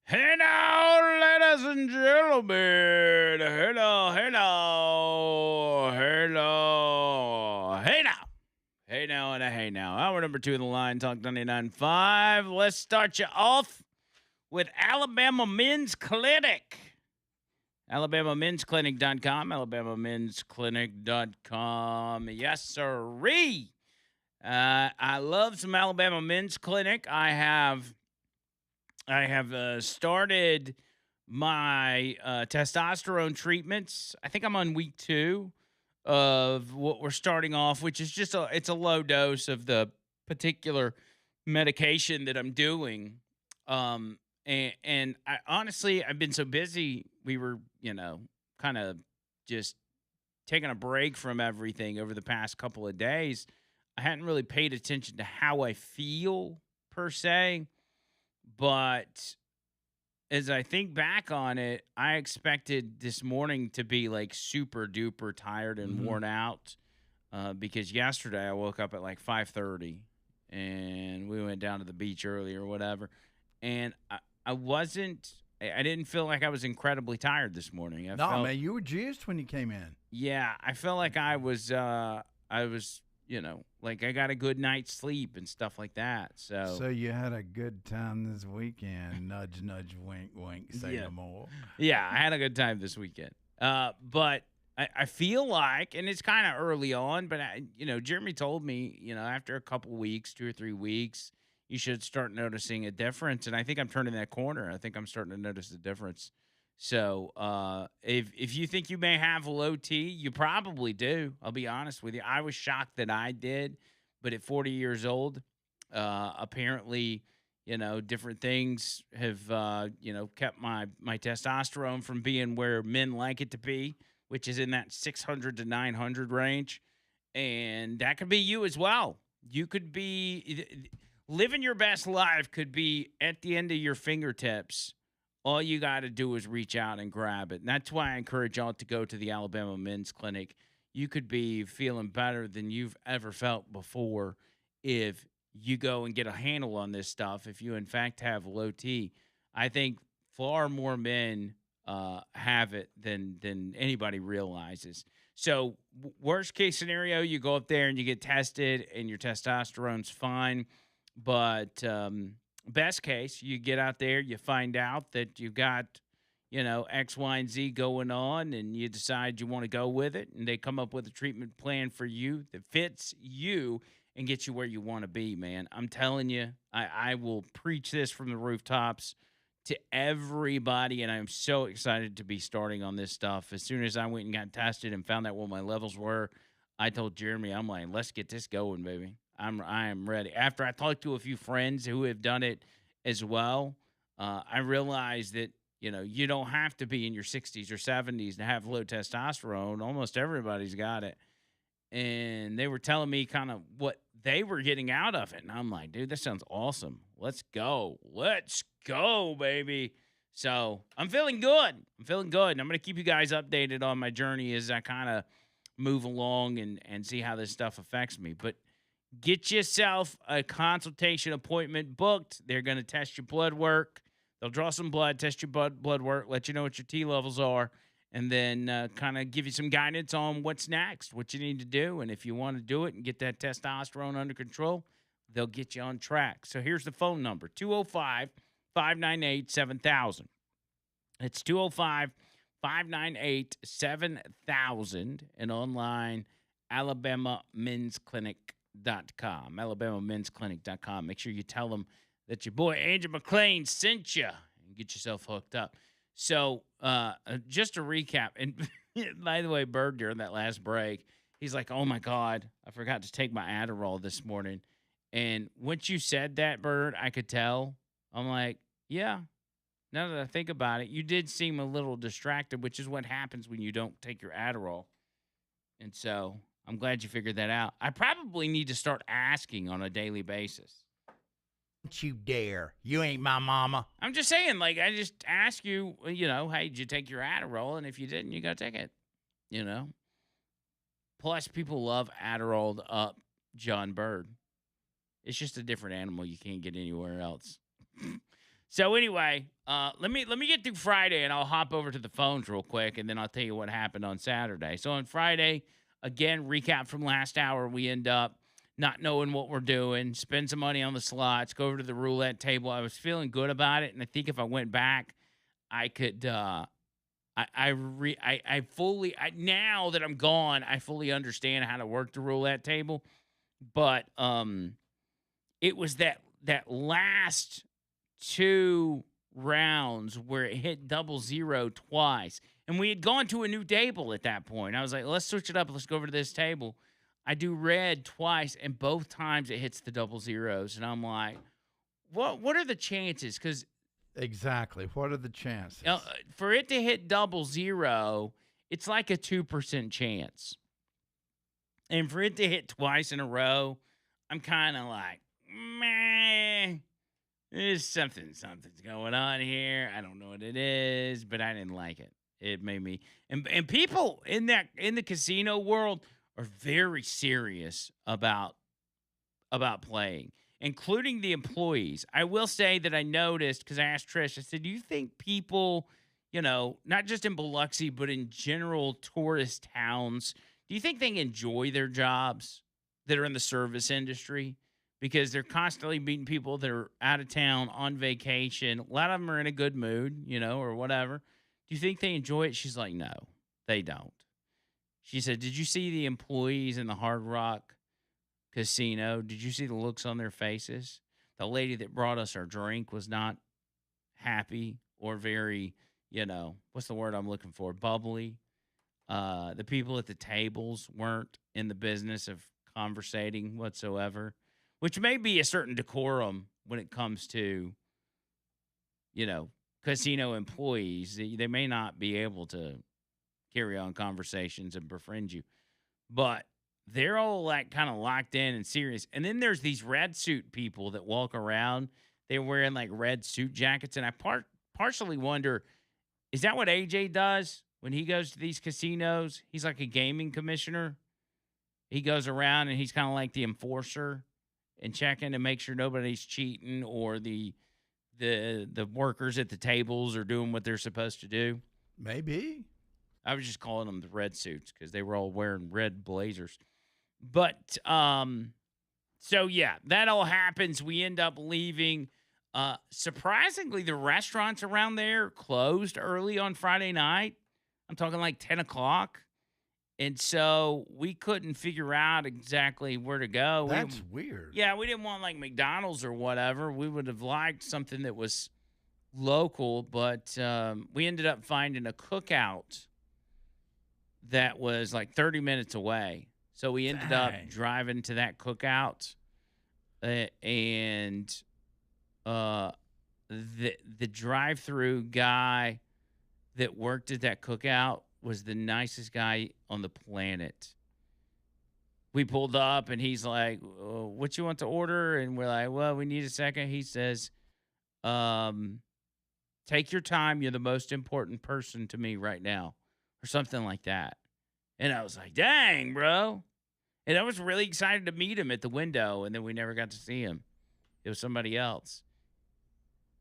Hey now, ladies and gentlemen. Hello. Hey now and a hey now. Hour number 2 of the line, Talk 99.5. Let's start you off with Alabama Men's Clinic. AlabamaMen'sClinic.com. AlabamaMen'sClinic.com. Yes, sirree. I love some Alabama Men's Clinic. I have started my testosterone treatments. I think I'm on week 2 of what we're starting off, which is just it's a low dose of the particular medication that I'm doing. And I honestly, I've been so busy. We were, kind of just taking a break from everything over the past couple of days. I hadn't really paid attention to how I feel per se, but as I think back on it, I expected this morning to be like super duper tired and Mhm. worn out because yesterday I woke up at like 5:30 and we went down to the beach early or whatever, and I wasn't. I didn't feel like I was incredibly tired this morning. I No, felt, man, you were juiced when you came in. yeah, I felt like I was, like I got a good night's sleep and stuff like that. So So you had a good time this weekend. Nudge, nudge, wink, wink. Say yeah, no more. yeah, I had a good time this weekend. But I feel like, and it's kind of early on, but Jeremy told me, after a couple weeks, 2 or 3 weeks, you should start noticing a difference. And I think I'm turning that corner. I think I'm starting to notice the difference. So if you think you may have low T, you probably do. I'll be honest with you. I was shocked that I did, but at 40 years old, apparently different things have kept my testosterone from being where men like it to be, which is in that 600 to 900 range. And that could be you as well. You could be living your best life, could be at the end of your fingertips. All you got to do is reach out and grab it. And that's why I encourage y'all to go to the Alabama Men's Clinic. You could be feeling better than you've ever felt before if you go and get a handle on this stuff. If you, in fact, have low T, I think far more men have it than anybody realizes. So, worst case scenario, you go up there and you get tested, and your testosterone's fine. But best case, you get out there, you find out that you got, X, Y, and Z going on, and you decide you want to go with it, and they come up with a treatment plan for you that fits you and gets you where you want to be, man. I'm telling you, I will preach this from the rooftops to everybody, and I'm so excited to be starting on this stuff. As soon as I went and got tested and found out what my levels were, I told Jeremy, I'm like, let's get this going, baby. I am ready. After I talked to a few friends who have done it as well, I realized that you don't have to be in your 60s or 70s to have low testosterone. Almost everybody's got it, and they were telling me kind of what they were getting out of it, and I'm like, dude, this sounds awesome. Let's go, baby. So I'm feeling good. And I'm gonna keep you guys updated on my journey as I kind of move along and see how this stuff affects me. But get yourself a consultation appointment booked. They're going to test your blood work. They'll draw some blood, test your blood work, let you know what your T levels are, and then kind of give you some guidance on what's next, what you need to do. And if you want to do it and get that testosterone under control, they'll get you on track. So here's the phone number, 205-598-7000. It's 205-598-7000, and online, AlabamaMen'sClinic.com. AlabamaMen'sClinic.com. Make sure you tell them that your boy Andrew Mclain sent you and get yourself hooked up. So, just to recap, and by the way, Bird, during that last break, he's like, oh my God, I forgot to take my Adderall this morning. And once you said that, Bird, I could tell. I'm like, yeah, now that I think about it, you did seem a little distracted, which is what happens when you don't take your Adderall. And so I'm glad you figured that out. I probably need to start asking on a daily basis. Don't you dare. You ain't my mama. I'm just saying, like, I just ask you, hey, did you take your Adderall? And if you didn't, you got to take it, you know? Plus, people love Adderall up John Bird. It's just a different animal you can't get anywhere else. So anyway, let me get through Friday and I'll hop over to the phones real quick and then I'll tell you what happened on Saturday. So on Friday, again, recap from last hour, we end up not knowing what we're doing, spend some money on the slots, go over to the roulette table. I was feeling good about it, and I think if I went back, I could I fully now that I'm gone, I fully understand how to work the roulette table. But it was that last two rounds where it hit 00 twice. And we had gone to a new table at that point. I was like, let's switch it up. Let's go over to this table. I do red twice, and both times it hits the 00s. And I'm like, what are the chances? Because Exactly. What are the chances? for it to hit 00, it's like a 2% chance. And for it to hit twice in a row, I'm kind of like, man, there's something's going on here. I don't know what it is, but I didn't like it. It made me and people in the casino world are very serious about playing, including the employees. I will say that I noticed because I asked Trish, I said, do you think people, not just in Biloxi, but in general tourist towns, do you think they enjoy their jobs that are in the service industry? Because they're constantly meeting people that are out of town on vacation. A lot of them are in a good mood, or whatever. Do you think they enjoy it? She's like, no, they don't. She said, did you see the employees in the Hard Rock Casino? Did you see the looks on their faces? The lady that brought us our drink was not happy or very, what's the word I'm looking for? Bubbly. The people at the tables weren't in the business of conversating whatsoever, which may be a certain decorum when it comes to, casino employees. They may not be able to carry on conversations and befriend you, but they're all like kind of locked in and serious. And then there's these red suit people that walk around. They're wearing like red suit jackets. And I partially wonder, is that what AJ does when he goes to these casinos? He's like a gaming commissioner. He goes around and he's kind of like the enforcer and checking to make sure nobody's cheating or the workers at the tables are doing what they're supposed to do. Maybe. I was just calling them the red suits because they were all wearing red blazers. But so yeah, that all happens. We end up leaving. Surprisingly, the restaurants around there closed early on Friday night. I'm talking like 10 o'clock. And so we couldn't figure out exactly where to go. That's weird. Yeah, we didn't want like McDonald's or whatever. We would have liked something that was local, but we ended up finding a cookout that was like 30 minutes away. So we ended up driving to that cookout, and the drive-through guy that worked at that cookout was the nicest guy on the planet. We pulled up, and he's like, what you want to order? And we're like, well, we need a second. He says, take your time. You're the most important person to me right now, or something like that. And I was like, dang, bro. And I was really excited to meet him at the window, and then we never got to see him. It was somebody else.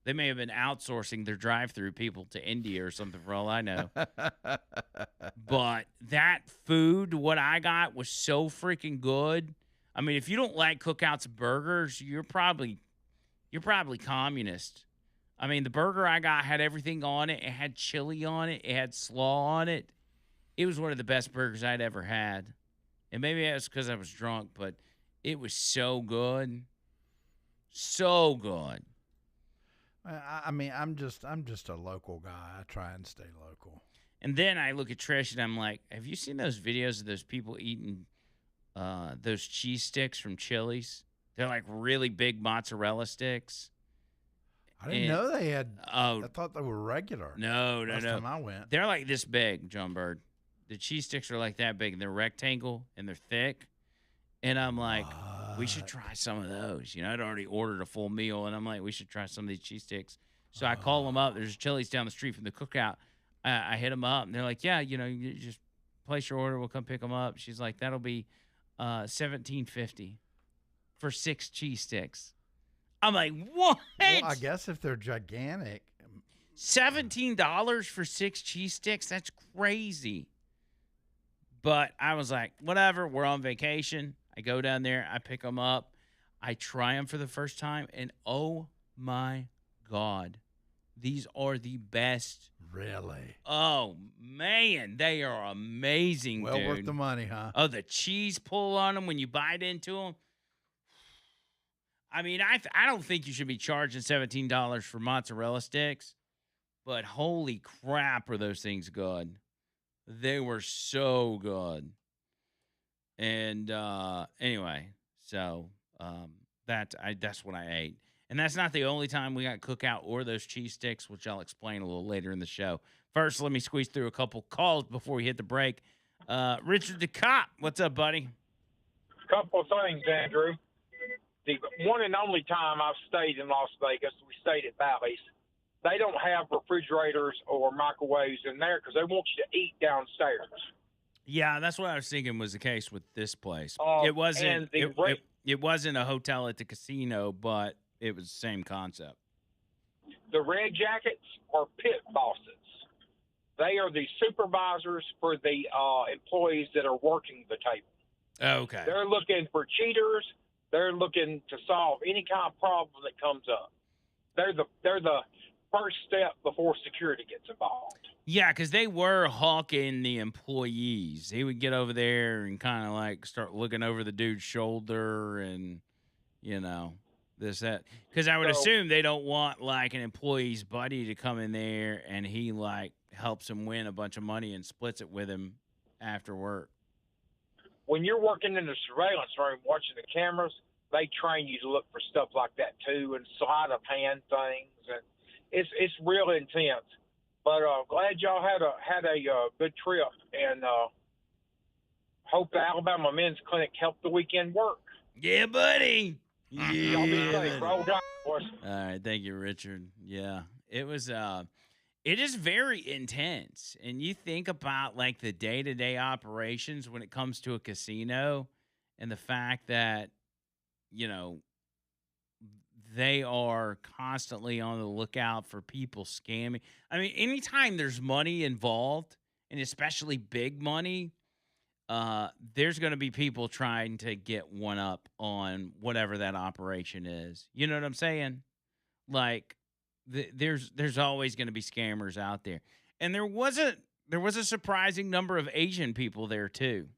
They may have been outsourcing their drive-through people to India or something, for all I know. But that food, what I got, was so freaking good. I mean, if you don't like Cookout's burgers, you're probably communist. I mean, the burger I got had everything on it. It had chili on it. It had slaw on it. It was one of the best burgers I'd ever had. And maybe it was because I was drunk, but it was so good. So good. I mean, I'm just a local guy. I try and stay local. And then I look at Trish and I'm like, have you seen those videos of those people eating those cheese sticks from Chili's? They're like really big mozzarella sticks. I didn't know they had. Oh, I thought they were regular. No. Last time I went. They're like this big, John Bird. The cheese sticks are like that big, and they're rectangle, and they're thick. And I'm like, we should try some of those. I'd already ordered a full meal, and I'm like, we should try some of these cheese sticks. So I call them up. There's Chili's down the street from the cookout. I hit them up, and they're like, yeah, you just place your order. We'll come pick them up. She's like, that'll be $17.50 for 6 cheese sticks. I'm like, what? Well, I guess if they're gigantic. $17 for 6 cheese sticks? That's crazy. But I was like, whatever. We're on vacation. I go down there. I pick them up. I try them for the first time. And oh my God, these are the best. Really? Oh, man. They are amazing, Well dude. worth the money, huh? Oh, the cheese pull on them when you bite into them. I mean, I don't think you should be charging $17 for mozzarella sticks. But holy crap, are those things good. They were so good. And anyway, so that's what I ate. And that's not the only time we got cookout or those cheese sticks, which I'll explain a little later in the show. First, let me squeeze through a couple calls before we hit the break. Richard the Cop, what's up, buddy? Couple of things, Andrew. The one and only time I've stayed in Las Vegas, we stayed at Bally's. They don't have refrigerators or microwaves in there because they want you to eat downstairs. Yeah, that's what I was thinking was the case with this place. It wasn't a hotel at the casino, but it was the same concept. The Red Jackets are pit bosses. They are the supervisors for the employees that are working the table. Okay. They're looking for cheaters. They're looking to solve any kind of problem that comes up. They're the first step before security gets involved. Yeah, because they were hawking the employees. He would get over there and kind of like start looking over the dude's shoulder and, this, that. Because I would assume they don't want like an employee's buddy to come in there and he like helps him win a bunch of money and splits it with him after work. When you're working in the surveillance room watching the cameras, they train you to look for stuff like that too and sleight of hand things, and it's real intense. But glad y'all had a good trip, and hope the Alabama Men's Clinic helped the weekend work. Yeah, buddy. Y'all be safe. Roll Tide, boys. All right, thank you, Richard. Yeah, it was. It is very intense, and you think about like the day-to-day operations when it comes to a casino, and the fact that they are constantly on the lookout for people scamming. I mean, anytime there's money involved, and especially big money, there's going to be people trying to get one up on whatever that operation is. You know what I'm saying? Like, there's always going to be scammers out there. And there was a surprising number of Asian people there too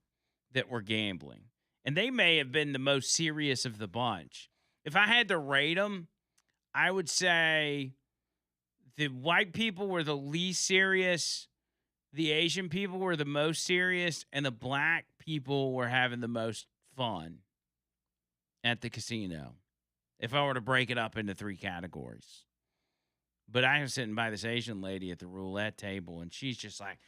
that were gambling. And they may have been the most serious of the bunch. If I had to rate them, I would say the white people were the least serious, the Asian people were the most serious, and the black people were having the most fun at the casino, if I were to break it up into 3 categories. But I was sitting by this Asian lady at the roulette table, and she's just like,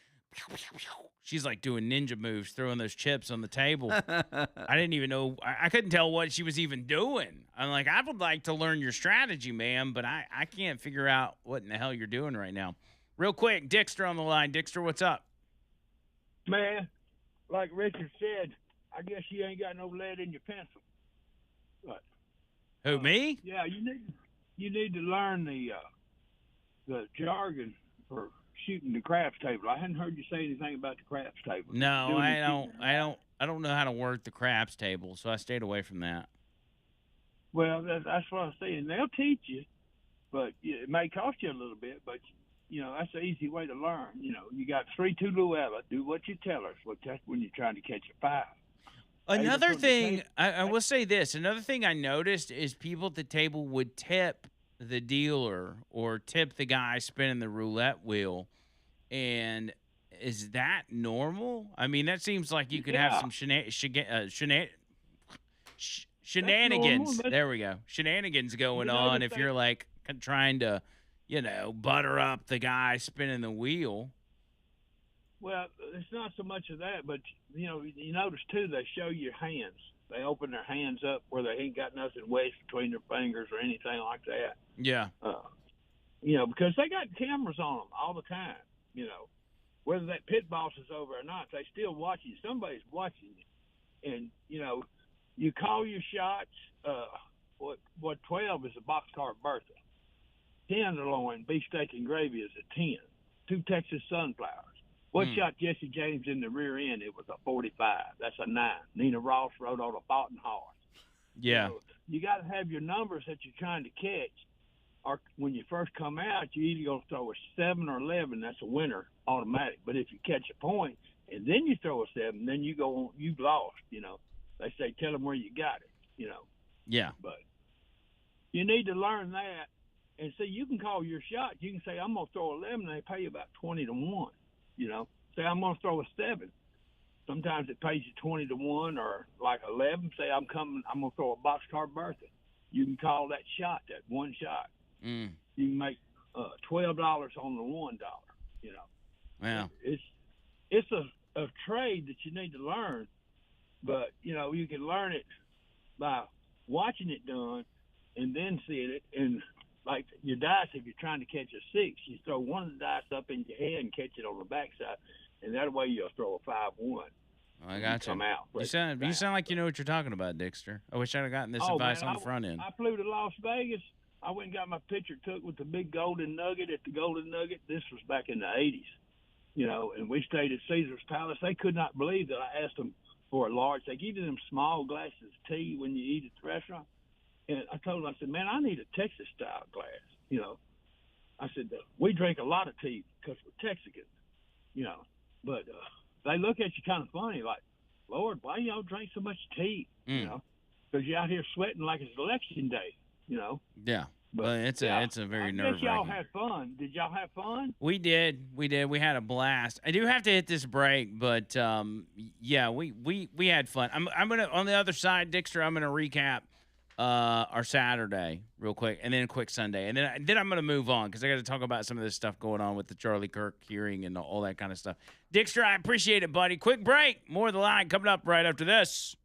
she's like doing ninja moves, throwing those chips on the table. I didn't even know. I couldn't tell what she was even doing. I'm like, I would like to learn your strategy, ma'am, but I can't figure out what in the hell you're doing right now. Real quick, Dixter on the line. Dixter, what's up? Man, like Richard said, I guess you ain't got no lead in your pencil. But, Who, me? Yeah, you need to learn the jargon for shooting the craps table. I hadn't heard you say anything about the craps table. No, I don't know how to work the craps table, so I stayed away from that. Well, that's what I'm saying. They'll teach you, but it may cost you a little bit, but that's an easy way to learn. You got 3-2 Luella. Do what you tell her. So that's when you're trying to catch a 5. Another thing, I will say this. Another thing I noticed is people at the table would tip the dealer or tip the guy spinning the roulette wheel. And is that normal? I mean, that seems like you could have some shenanigans. There we go. Shenanigans going on if you're like trying to, butter up the guy spinning the wheel. Well, it's not so much of that, but, you notice, too, they show your hands. They open their hands up where they ain't got nothing wedged between their fingers or anything like that. Yeah. Because they got cameras on them all the time. Whether that pit boss is over or not, they still watching you. Somebody's watching you. And, you call your shots. what 12 is a boxcar Bertha. Tenderloin, beefsteak, and gravy is a 10. 2 Texas sunflowers. What shot Jesse James in the rear end? It was a 45. That's a 9. Nina Ross rode on a Boughton horse. Yeah. You got to have your numbers that you're trying to catch. Or when you first come out, you either go throw a 7 or 11. That's a winner automatic. But if you catch a point and then you throw a 7, then you go on, you've lost. They say tell them where you got it. Yeah. But you need to learn that. And see, you can call your shot. You can say, I'm going to throw 11, and they pay you about 20 to 1. Say, I'm going to throw a 7. Sometimes it pays you 20 to 1, or like 11. Say, I'm going to throw a boxcar Bertha. You can call that shot, that one shot. You can make $12 on the $1. Yeah. It's a trade that you need to learn, but you can learn it by watching it done and then seeing it. And like your dice, if you're trying to catch a 6, you throw one of the dice up in your head and catch it on the backside, and that way you'll throw a 5-1. I got you. Come out. You sound like you know what you're talking about, Dixter. I wish I'd have gotten this advice on the front end. I flew to Las Vegas. I went and got my picture took with the big golden nugget at the Golden Nugget. This was back in the 80s, and we stayed at Caesar's Palace. They could not believe that I asked them for a large. They give you them small glasses of tea when you eat at the restaurant. And I told them, I said, man, I need a Texas-style glass, I said, we drink a lot of tea because we're Texicans, But they look at you kind of funny, like, Lord, why y'all drink so much tea, Because you're out here sweating like it's election day, Yeah. But it's a very nerve-wracking. Y'all had fun. Did y'all have fun? We did. We had a blast. I do have to hit this break, but yeah, we had fun. I'm gonna on the other side, Dixter. I'm gonna recap our Saturday real quick, and then a quick Sunday, and then I'm gonna move on because I got to talk about some of this stuff going on with the Charlie Kirk hearing and all that kind of stuff. Dixter, I appreciate it, buddy. Quick break. More of the line coming up right after this.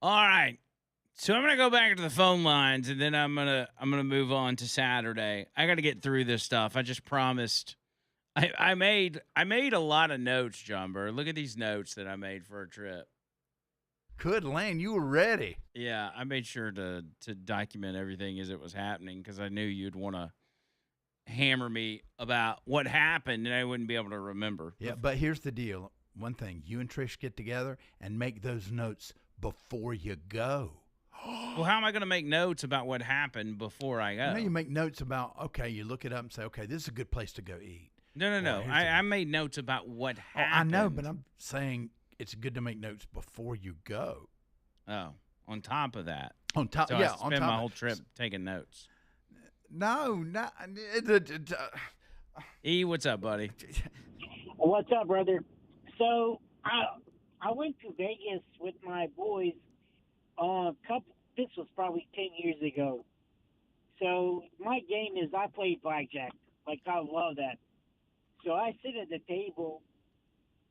All right. So I'm gonna go back to the phone lines, and then I'm gonna move on to Saturday. I got to get through this stuff. I just promised. I made a lot of notes, John Burr. Look at these notes that I made for a trip. Good land, you were ready. Yeah, I made sure to document everything as it was happening because I knew you'd want to hammer me about what happened, and I wouldn't be able to remember. Yeah, but here's the deal. One thing, you and Trish get together and make those notes before you go. Well, how am I going to make notes about what happened before I go? You know, you make notes about, okay, you look it up and say, okay, this is a good place to go eat. No. I made notes about what happened. I know, but I'm saying it's good to make notes before you go. Oh, on top of that. On top, So yeah, I on spend top. my whole trip taking notes. No. E, what's up, buddy? What's up, brother? So I went to Vegas with my boys. This was probably 10 years ago. So my game is I play blackjack. Like I love that. So I sit at the table,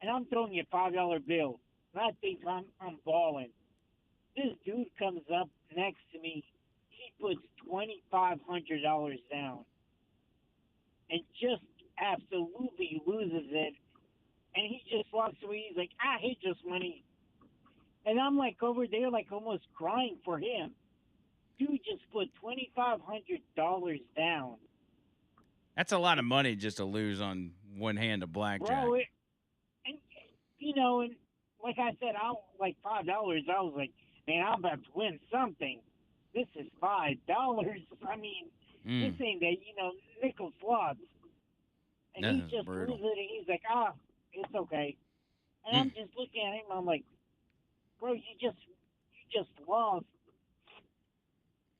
and I'm throwing you $5 bill. And I think I'm balling. This dude comes up next to me. He puts $2,500 down, and just absolutely loses it. And he just walks away. He's like, I hate this money. And I'm like over there, like almost crying for him. Dude just put $2,500 down. That's a lot of money just to lose on one hand of blackjack. Bro, and like I said, I like $5. I was like, man, I'm about to win something. This is $5. I mean, this ain't that, nickel slots. And That he is just brutal. loses it, and he's like, it's okay. And I'm just looking at him, I'm like, bro, you just lost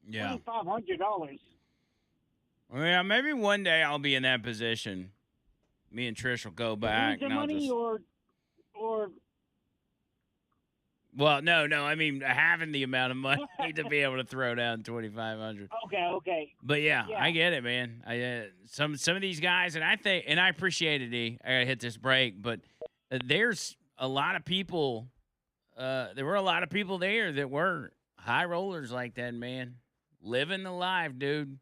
Yeah. $2,500. Yeah, maybe one day I'll be in that position. Me and Trish will go back. Losing And I'll money just... or Well, no. I mean, having the amount of money to be able to throw down 2,500. okay. But yeah, Yeah. I get it, man. Some of these guys, and I appreciate it. E. I gotta hit this break, but there's a lot of people. There were a lot of people there that were high rollers like that, man. Living the life, dude.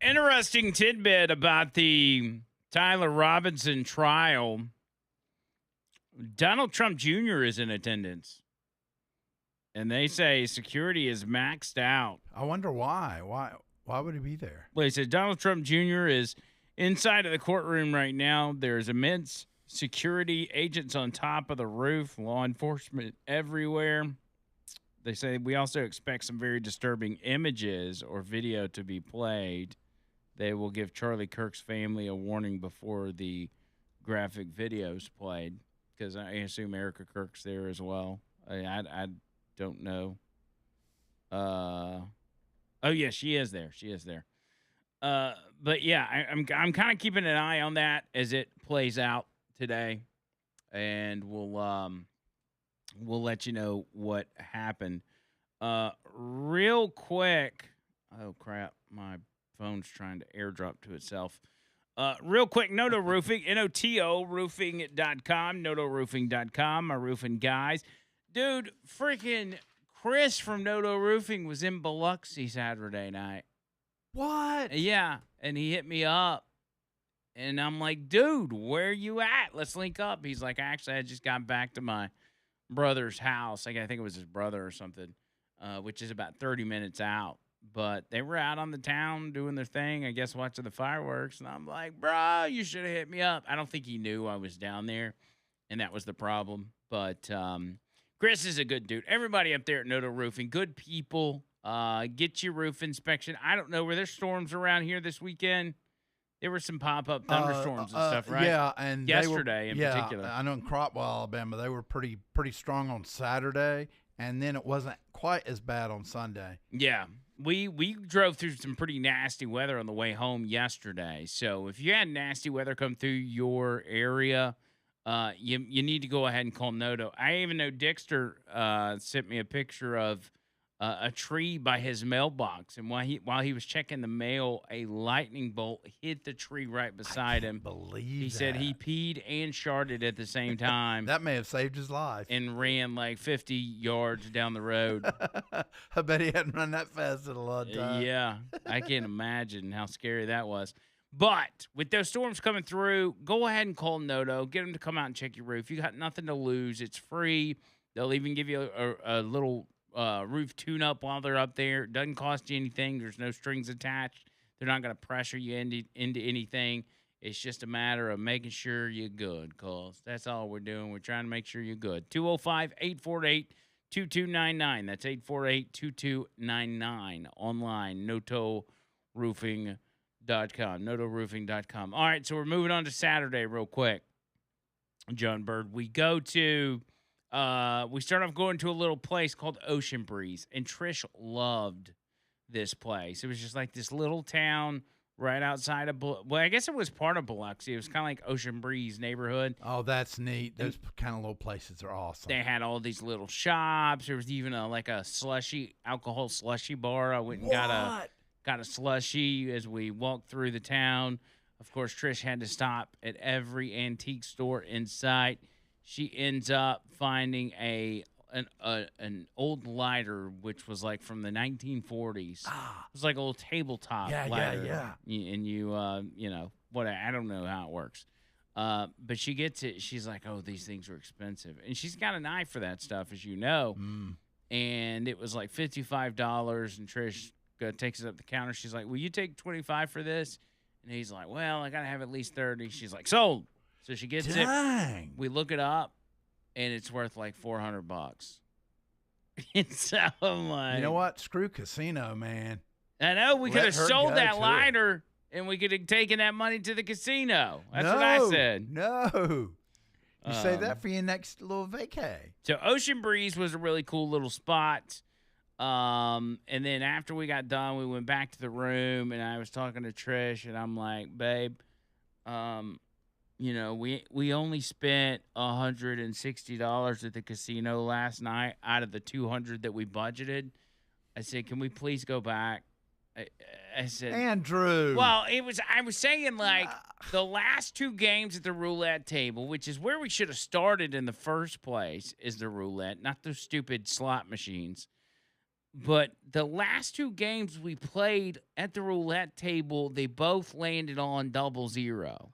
Interesting tidbit about the Tyler Robinson trial. Donald Trump Jr. is in attendance. And they say security is maxed out. I wonder why. Why would he be there? Well, they said Donald Trump Jr. is inside of the courtroom right now. There's immense security, agents on top of the roof, law enforcement everywhere. They say we also expect some very disturbing images or video to be played. They will give Charlie Kirk's family a warning before the graphic videos played, because I assume Erica Kirk's there as well. I don't know. Oh yeah, she is there. She is there. But yeah, I'm kind of keeping an eye on that as it plays out today, and we'll let you know what happened. Real quick. Oh crap, my phone's trying to airdrop to itself. Real quick, Noto Roofing, N-O-T-O roofing.com, notoroofing.com, my roofing guys. Dude, freaking Chris from Noto Roofing was in Biloxi Saturday night. What? Yeah, and he hit me up, and I'm like, dude, where you at? Let's link up. He's like, actually, I just got back to my brother's house. I think it was his brother or something, which is about 30 minutes out. But they were out on the town doing their thing, I guess, watching the fireworks. And I'm like, bro, you should have hit me up. I don't think he knew I was down there, and that was the problem. But Chris is a good dude. Everybody up there at Noto Roofing, good people. Get your roof inspection. I don't know, were there storms around here this weekend? There were some pop-up thunderstorms and stuff, right? Yeah, and yesterday in particular. I know in Cropwell, Alabama, they were pretty strong on Saturday, and then it wasn't quite as bad on Sunday. Yeah. We drove through some pretty nasty weather on the way home yesterday. So if you had nasty weather come through your area, you need to go ahead and call Noto. I even know Dexter sent me a picture of a tree by his mailbox, and while he was checking the mail, a lightning bolt hit the tree right beside him. He said he peed and sharted at the same time. That may have saved his life. And ran like 50 yards down the road. I bet he hadn't run that fast in a long time. Yeah, I can't imagine how scary that was. But with those storms coming through, go ahead and call Noto. Get them to come out and check your roof. You got nothing to lose. It's free. They'll even give you a little roof tune-up while they're up there. It doesn't cost you anything. There's no strings attached. They're not going to pressure you into anything. It's just a matter of making sure you're good, cause that's all we're doing. We're trying to make sure you're good. 205-848-2299. That's 848-2299. Online, notoroofing.com. Notoroofing.com. All right, so we're moving on to Saturday real quick. John Bird, we go to we start off going to a little place called Ocean Breeze, and Trish loved this place. It was just like this little town right outside of, well, I guess it was part of Biloxi. It was kind of like Ocean Breeze neighborhood. Oh, that's neat. Those kind of little places are awesome. They had all these little shops. There was even like a alcohol slushy bar. I went and got a slushy as we walked through the town. Of course, Trish had to stop at every antique store in sight. She ends up finding an old lighter, which was like from the 1940s. It was like a little tabletop lighter. Yeah. And you know, what, I don't know how it works. But she gets it. She's like, oh, these things are expensive. And she's got an eye for that stuff, as you know. And it was like $55. And Trish takes it up the counter. She's like, will you take $25 for this? And he's like, well, I got to have at least $30. She's like, sold. So she gets it. We look it up, and it's worth like $400. And so I'm like, you know what? Screw casino, man. I know, we could have sold that lighter, and we could have taken that money to the casino. That's what I said. No. You save that for your next little vacay. So Ocean Breeze was a really cool little spot. And then after we got done, we went back to the room, and I was talking to Trish, and I'm like, babe, you know, we only spent $160 at the casino last night out of the $200 that we budgeted. I said, can we please go back? I said, Andrew. Well, I was saying, like, the last two games at the roulette table, which is where we should have started in the first place, is the roulette, not those stupid slot machines. But the last two games we played at the roulette table, they both landed on 00.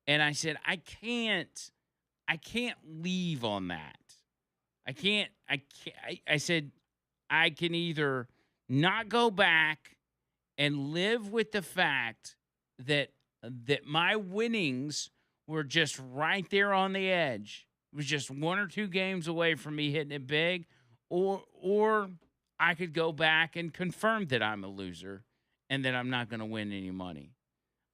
And I said, I can't leave on that. I said, I can either not go back and live with the fact that my winnings were just right there on the edge. It was just one or two games away from me hitting it big, or I could go back and confirm that I'm a loser and that I'm not going to win any money.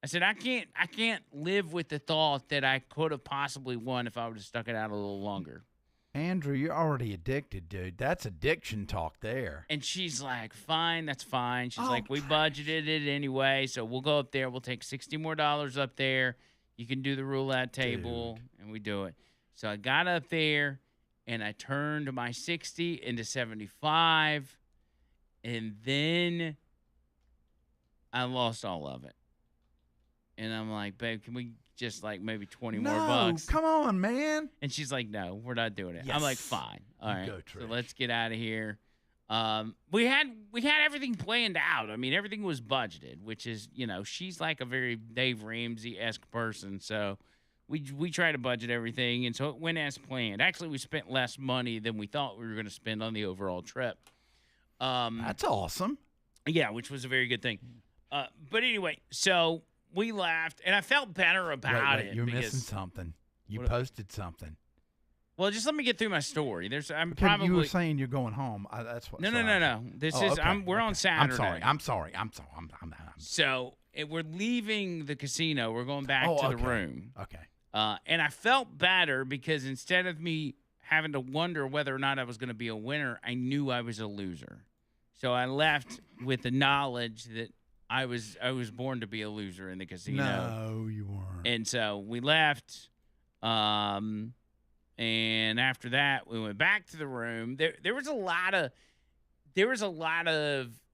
I said, I can't live with the thought that I could have possibly won if I would have stuck it out a little longer. Andrew, you're already addicted, dude. That's addiction talk there. And she's like, fine, that's fine. She's like, we Trish. budgeted it anyway, so we'll go up there. We'll take $60 more up there. You can do the roulette table, and we do it. So I got up there, and I turned my 60 into 75, and then I lost all of it. And I'm like, babe, can we just like maybe 20 more bucks? Come on, man. And she's like, no, we're not doing it. Yes. I'm like, fine. All right. Go, So Trish. let's get out of here. We had everything planned out. I mean, everything was budgeted, which is, she's like a very Dave Ramsey-esque person. So we try to budget everything. And so it went as planned. Actually, we spent less money than we thought we were going to spend on the overall trip. That's awesome. Yeah, which was a very good thing. But anyway, so we laughed, and I felt better about Wait, it. you're because, missing something. You What- posted something. Well, just let me get through my story. I'm Because probably you were saying you're going home. That's what. no. This Oh, is okay, we're on okay. Saturday. I'm sorry. I'm So we're leaving the casino. We're going back to the okay. room. Okay. And I felt better because instead of me having to wonder whether or not I was going to be a winner, I knew I was a loser. So I left with the knowledge that I was born to be a loser in the casino. No, you weren't. And so we left. And after that, we went back to the room. There was a lot of.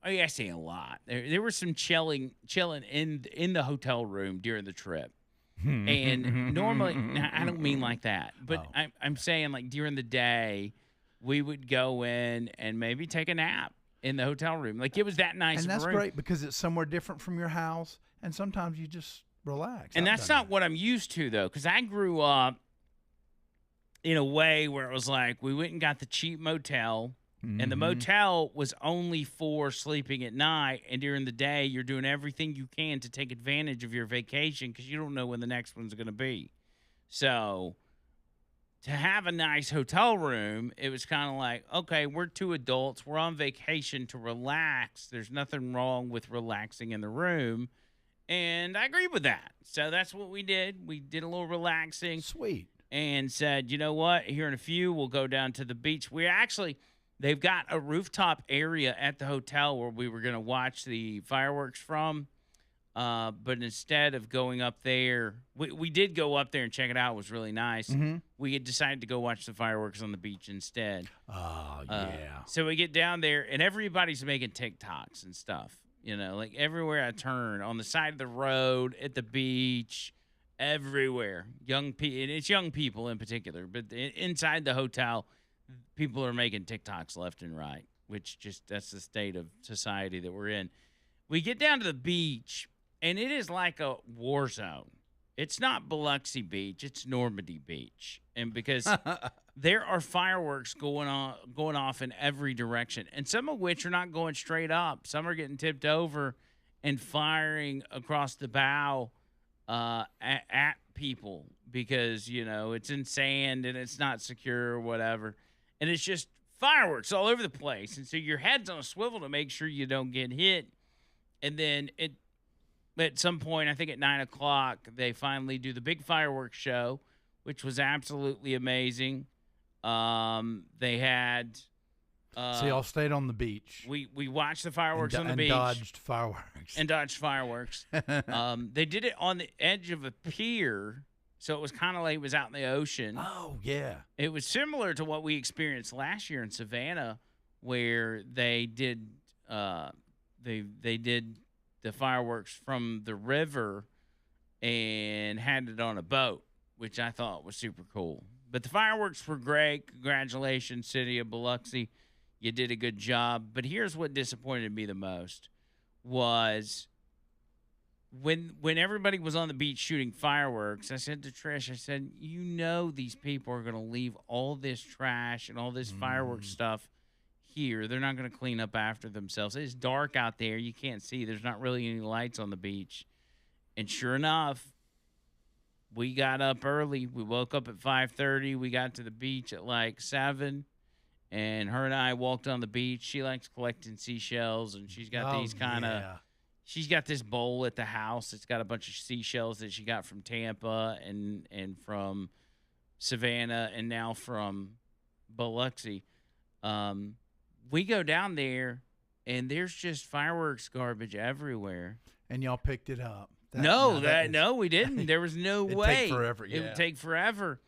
I say a lot. There was some chilling in the hotel room during the trip. And normally, now, I don't mean like that, but I'm saying like during the day, we would go in and maybe take a nap in the hotel room. Like it was that nice. And that's room. great because it's somewhere different from your house, and sometimes you just relax. And I've that's done not what I'm used to, though, because I grew up in a way where it was like we went and got the cheap motel, and the motel was only for sleeping at night, and during the day, you're doing everything you can to take advantage of your vacation because you don't know when the next one's going to be. So to have a nice hotel room, it was kind of like, okay, we're two adults. We're on vacation to relax. There's nothing wrong with relaxing in the room. And I agree with that. So that's what we did. We did a little relaxing. Sweet. And said, you know what? Here in a few, we'll go down to the beach. They've got a rooftop area at the hotel where we were going to watch the fireworks from. But instead of going up there, we did go up there and check it out. It was really nice. We had decided to go watch the fireworks on the beach instead. Oh, yeah. So we get down there, and everybody's making TikToks and stuff. Like everywhere I turn, on the side of the road, at the beach, everywhere. Young people, and it's young people in particular, but inside the hotel, people are making TikToks left and right, which that's the state of society that we're in. We get down to the beach, and it is like a war zone. It's not Biloxi Beach, it's Normandy Beach. And because there are fireworks going off in every direction, and some of which are not going straight up. Some are getting tipped over and firing across the bow at people because, it's in sand and it's not secure or whatever. And it's just fireworks all over the place. And so your head's on a swivel to make sure you don't get hit. And then at some point, I think at 9 o'clock, they finally do the big fireworks show, which was absolutely amazing. They had... so y'all stayed on the beach. We watched the fireworks on the beach. And dodged fireworks. They did it on the edge of a pier, so it was kind of like it was out in the ocean. Oh, yeah. It was similar to what we experienced last year in Savannah, where they did they did the fireworks from the river and had it on a boat, which I thought was super cool. But the fireworks were great. Congratulations, City of Biloxi. You did a good job. But here's what disappointed me the most was when everybody was on the beach shooting fireworks. I said to Trish, I said, these people are going to leave all this trash and all this fireworks stuff here. They're not going to clean up after themselves. It's dark out there. You can't see. There's not really any lights on the beach. And sure enough, we got up early. We woke up at 5:30. We got to the beach at like 7. And her and I walked on the beach. She likes collecting seashells, and she's got these kind of she's got this bowl at the house. It's got a bunch of seashells that she got from Tampa and from Savannah and now from Biloxi. We go down there, and there's just fireworks garbage everywhere. And y'all picked it up. No, we didn't. There was no way. It'd take forever. Yeah. It would take forever.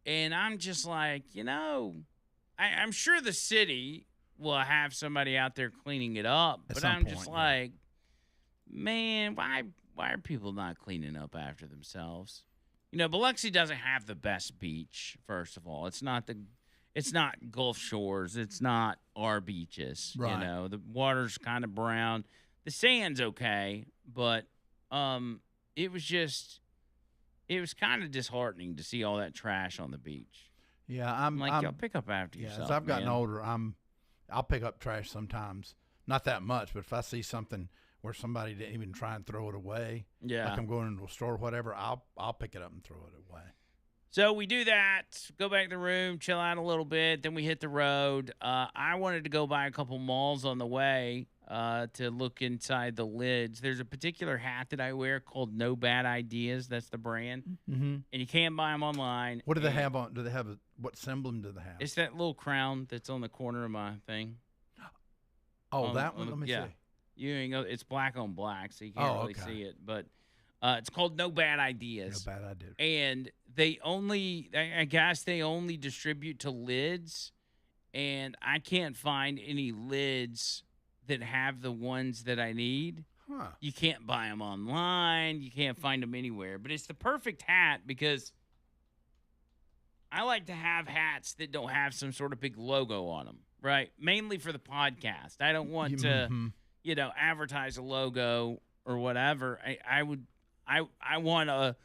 And I'm just like, I'm sure the city will have somebody out there cleaning it up, but I'm just like, man, why are people not cleaning up after themselves? Biloxi doesn't have the best beach. First of all, it's not Gulf Shores. It's not our beaches. Right. The water's kind of brown. The sand's okay, but it was kind of disheartening to see all that trash on the beach. Yeah, I'm like, y'all pick up after yourself. As I've gotten older, I'll pick up trash sometimes. Not that much, but if I see something where somebody didn't even try and throw it away, like I'm going into a store or whatever, I'll pick it up and throw it away. So we do that, go back to the room, chill out a little bit, then we hit the road. I wanted to go by a couple malls on the way to look inside the lids. There's a particular hat that I wear called No Bad Ideas. That's the brand. Mm-hmm. And you can't buy them online. What do they have on? Do they have what emblem do they have? It's that little crown that's on the corner of my thing. Oh, that one? Let me see. It's black on black, so you can't really see it. But it's called No Bad Ideas. No Bad Ideas. And I guess they only distribute to lids. And I can't find any lids that have the ones that I need. Huh. You can't buy them online. You can't find them anywhere. But it's the perfect hat because I like to have hats that don't have some sort of big logo on them, right? Mainly for the podcast. I don't want to, advertise a logo or whatever. I want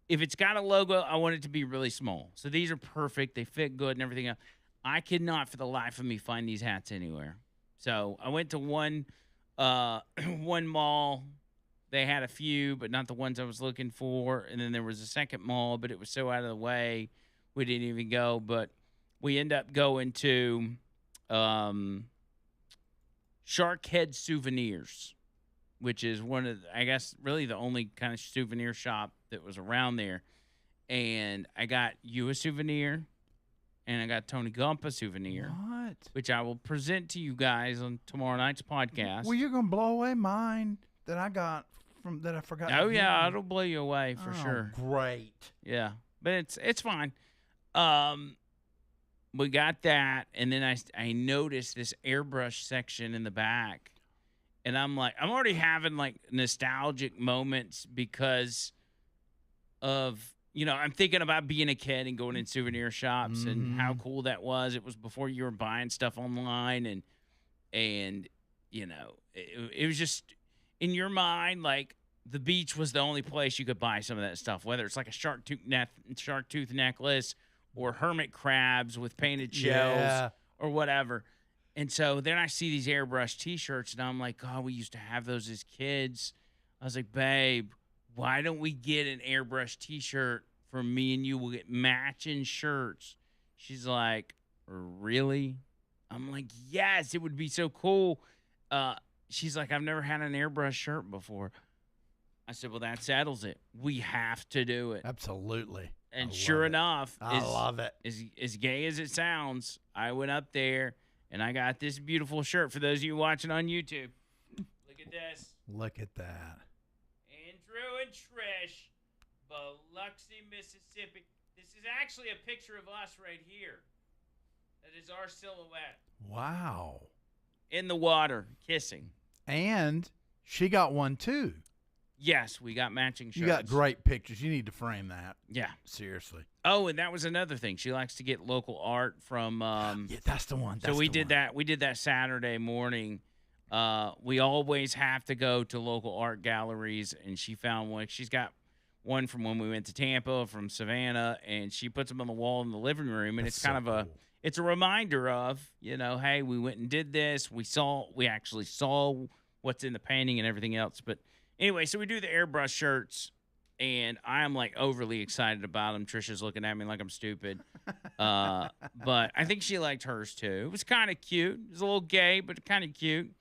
if it's got a logo, I want it to be really small. So these are perfect. They fit good and everything else. I cannot for the life of me find these hats anywhere. So I went to one mall. They had a few, but not the ones I was looking for. And then there was a second mall, but it was so out of the way, we didn't even go. But we end up going to Shark Head Souvenirs, which is one of, I guess, really the only kind of souvenir shop that was around there. And I got you a souvenir. And I got Tony Gump a souvenir. What? Which I will present to you guys on tomorrow night's podcast. Well, you're going to blow away mine that I got that I forgot. Oh, yeah, it'll blow you away for sure. Great. Yeah, but it's fine. We got that, and then I noticed this airbrush section in the back. And I'm like, I'm already having, like, nostalgic moments because of... I'm thinking about being a kid and going in souvenir shops and how cool that was. It was before you were buying stuff online, and it was just in your mind like the beach was the only place you could buy some of that stuff, whether it's like a shark tooth necklace or hermit crabs with painted shells or whatever. And so then I see these airbrush T-shirts, and I'm like, God, we used to have those as kids. I was like, babe, why don't we get an airbrush T-shirt for me and you? We'll get matching shirts. She's like, really? I'm like, yes, it would be so cool. She's like, I've never had an airbrush shirt before. I said, well, that settles it. We have to do it. Absolutely. And sure enough, I love it. As gay as it sounds, I went up there and I got this beautiful shirt for those of you watching on YouTube. Look at this. Look at that. Andrew and Trish, Biloxi, Mississippi. This is actually a picture of us right here. That is our silhouette. Wow. In the water, kissing. And she got one too. Yes, we got matching shirts. You got great pictures. You need to frame that. Yeah. Seriously. Oh, and that was another thing. She likes to get local art from. Yeah, that's the one. So we did that. We did that Saturday morning. We always have to go to local art galleries, and she found one. She's got one from when we went to Tampa, from Savannah, and she puts them on the wall in the living room, and That's it's kind so of cool. it's a reminder of, hey, we went and did this. We actually saw what's in the painting and everything else. But anyway, so we do the airbrush shirts, and I'm like overly excited about them. Trisha's looking at me like I'm stupid. But I think she liked hers too. It was kind of cute. It was a little gay, but kind of cute.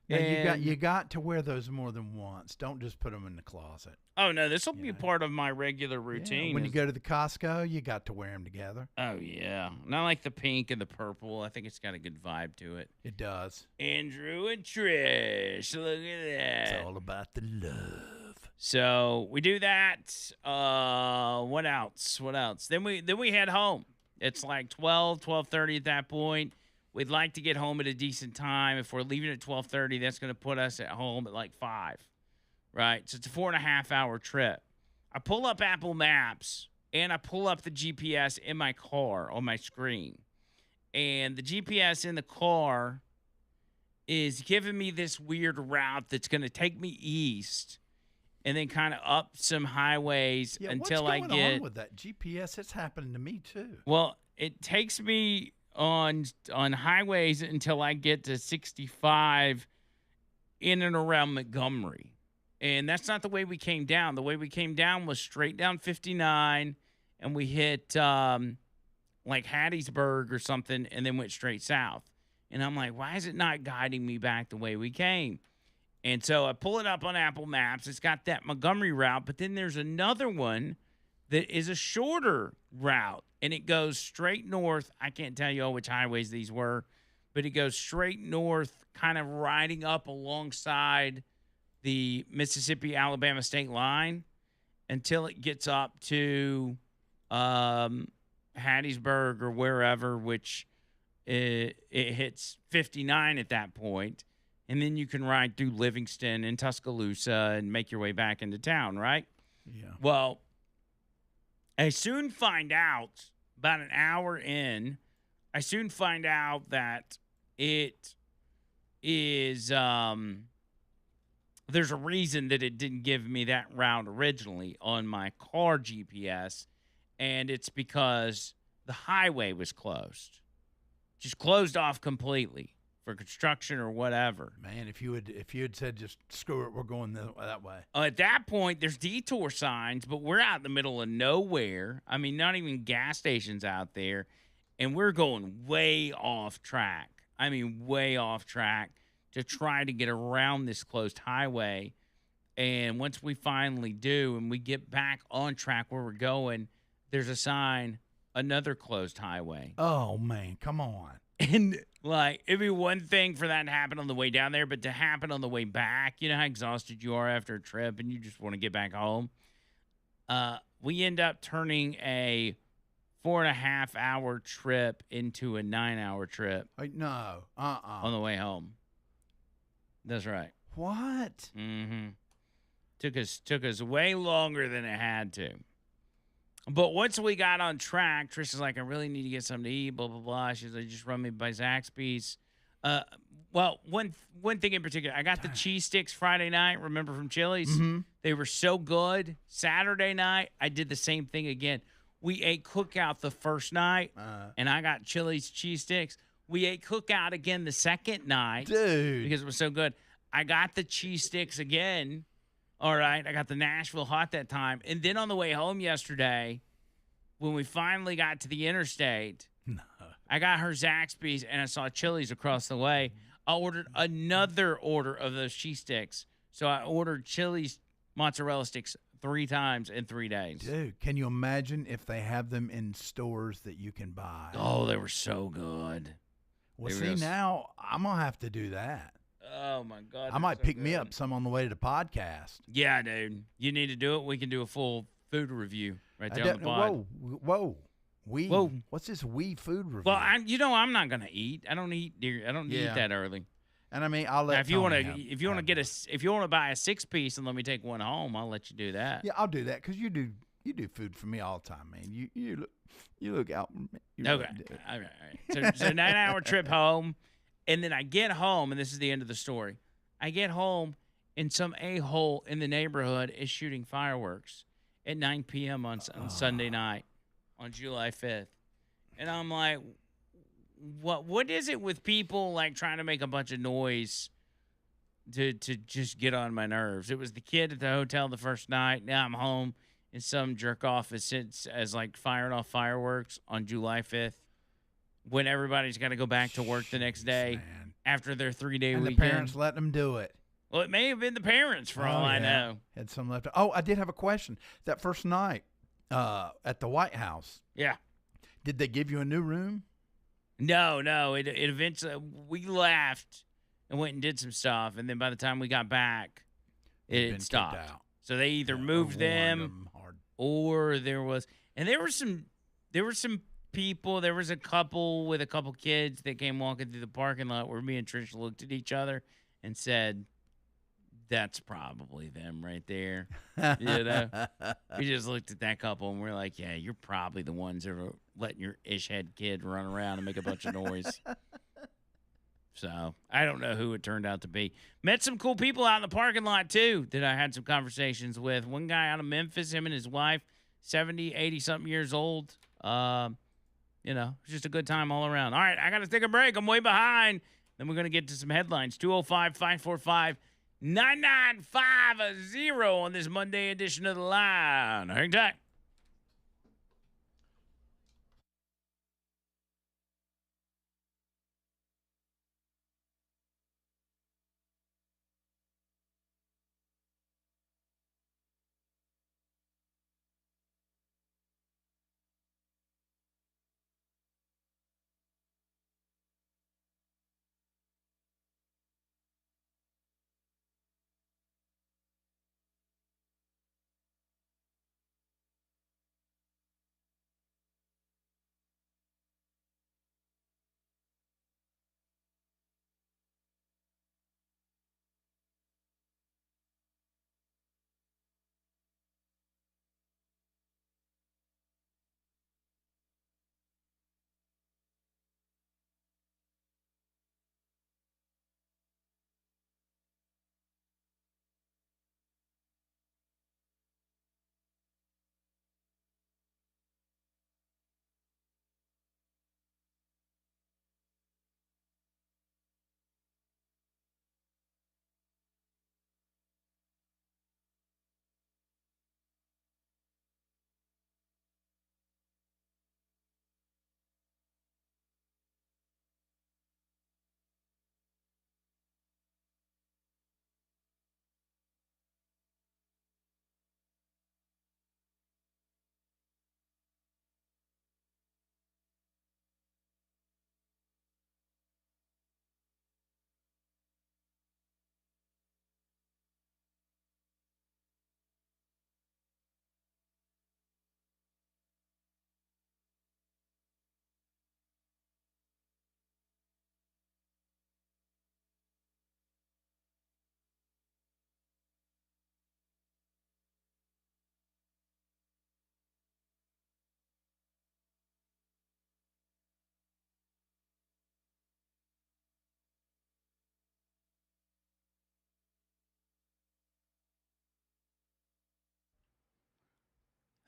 Now And- you got to wear those more than once. Don't just put them in the closet. Oh no, this will be part of my regular routine. Yeah, when you go to the Costco, you got to wear them together. Oh yeah, and I like the pink and the purple. I think it's got a good vibe to it. It does. Andrew and Trish, look at that. It's all about the love. So we do that. What else? Then we head home. It's like 12:30 at that point. We'd like to get home at a decent time. If we're leaving at 12:30, that's going to put us at home at like 5. Right? So it's a 4.5-hour trip. I pull up Apple Maps, and I pull up the GPS in my car on my screen. And the GPS in the car is giving me this weird route that's going to take me east and then kind of up some highways until I what's get going on with that GPS? It's happening to me too. Well, it takes me on highways until I get to 65 in and around Montgomery. And that's not the way we came down. The way we came down was straight down 59, and we hit like Hattiesburg or something, and then went straight south. And I'm like, why is it not guiding me back the way we came? And so I pull it up on Apple Maps. It's got that Montgomery route, but then there's another one that is a shorter route, and it goes straight north. I can't tell you all which highways these were, but it goes straight north, kind of riding up alongside the Mississippi-Alabama state line until it gets up to Hattiesburg or wherever, which it hits 59 at that point. And then you can ride through Livingston and Tuscaloosa and make your way back into town, right? Yeah. Well, I soon find out, about an hour in, that it is there's a reason that it didn't give me that route originally on my car GPS, and it's because the highway was closed. Just closed off completely for construction or whatever. Man, if you had said just screw it, we're going that way. At that point, there's detour signs, but we're out in the middle of nowhere. I mean, not even gas stations out there, and we're going way off track. I mean, way off track to try to get around this closed highway. And once we finally do and we get back on track where we're going, there's a sign, another closed highway. Oh, man, come on. And, like, it'd be one thing for that to happen on the way down there, but to happen on the way back, you know how exhausted you are after a trip and you just want to get back home? We end up turning a 4.5-hour trip into a 9-hour trip No. on the way home. That's right. What? Mm-hmm. Took us way longer than it had to. But once we got on track, Tristan's like, I really need to get something to eat, blah, blah, blah. She's like, just run me by Zaxby's. Well, one thing in particular, I got the cheese sticks Friday night, remember, from Chili's? Mm-hmm. They were so good. Saturday night, I did the same thing again. We ate Cookout the first night, and I got Chili's cheese sticks. We ate Cookout again the second night. Dude. Because it was so good. I got the cheese sticks again. All right. I got the Nashville Hot that time. And then on the way home yesterday, when we finally got to the interstate, I got her Zaxby's and I saw Chili's across the way. I ordered another order of those cheese sticks. So I ordered Chili's mozzarella sticks 3 times in 3 days. Dude, can you imagine if they have them in stores that you can buy? Oh, they were so good. Well, see, now I'm going to have to do that. Oh, my God. I might pick me up some on the way to the podcast. Yeah, dude. You need to do it. We can do a full food review right there on the pod. Whoa. Whoa. What's this food review? Well, I'm not going to eat. I don't eat deer. I don't eat that early. And I mean, I'll let now, if you want Tony to, have- if you want to have get one. if you want to buy a 6-piece and let me take one home, I'll let you do that. Yeah, I'll do that because you do food for me all the time, man. You look out. For me. You really Okay. do. All right. So 9-hour trip home, and then I get home, and this is the end of the story. I get home, and some a-hole in the neighborhood is shooting fireworks at 9 p.m. on Sunday night, on July 5th, and I'm like, what is it with people like trying to make a bunch of noise to just get on my nerves? It was the kid at the hotel the first night. Now I'm home. And some jerk off as like firing off fireworks on July 5th when everybody's got to go back to work the next day Man. after their 3-day And weekend. the parents let them do it. Well, it may have been the parents for all I know. Had some left. Oh, I did have a question. That first night at the White House, Yeah. did they give you a new room? No. It eventually, we left and went and did some stuff. And then by the time we got back, You'd been it kicked stopped. out. So they either Yeah, or moved warned them hard. or there were some people. There was a couple with a couple kids that came walking through the parking lot where me and Trish looked at each other and said, "That's probably them right there." You know, we just looked at that couple and we're like, "Yeah, you're probably the ones that are letting your ish head kid run around and make a bunch of noise." So I don't know who it turned out to be. Met some cool people out in the parking lot, too, that I had some conversations with. One guy out of Memphis, him and his wife, 70, 80-something years old. It's just a good time all around. All right, I got to take a break. I'm way behind. Then we're going to get to some headlines. 205-545-9950 on this Monday edition of The Line. Hang tight.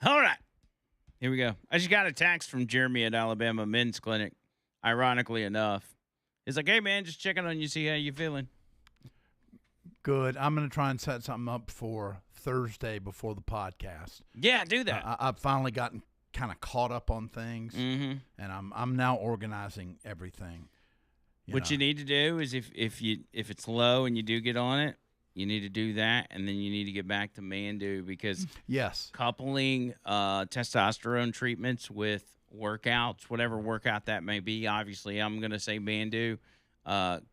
All right. Here we go. I just got a text from Jeremy at Alabama Men's Clinic, ironically enough. He's like, "Hey, man, just checking on you, see how you feeling." Good. I'm going to try and set something up for Thursday before the podcast. Yeah, do that. I've finally gotten kind of caught up on things, Mm-hmm. and I'm now organizing everything. What you need to do is if it's low and you do get on it, you need to do that, and then you need to get back to Mandu because Yes. coupling testosterone treatments with workouts, whatever workout that may be, obviously I'm going to say Mandu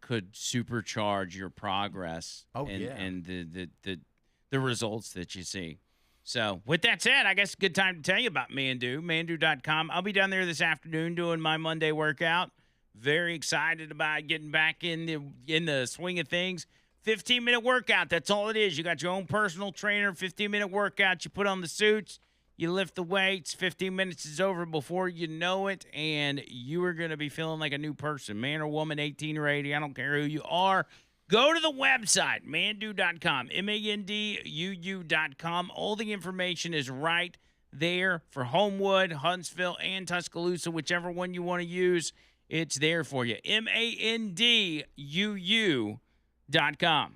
could supercharge your progress and the results that you see. So with that said, I guess a good time to tell you about Mandu, mandu.com. I'll be down there this afternoon doing my Monday workout. very excited about getting back in the swing of things. 15-minute workout. That's all it is. You got your own personal trainer. 15-minute workout. You put on the suits. You lift the weights. 15 minutes is over before you know it, and you are going to be feeling like a new person, man or woman, 18 or 80. I don't care who you are. Go to the website, mandu.com, MANDUU.com. All the information is right there for Homewood, Huntsville, and Tuscaloosa, whichever one you want to use. It's there for you. MANDUU.com.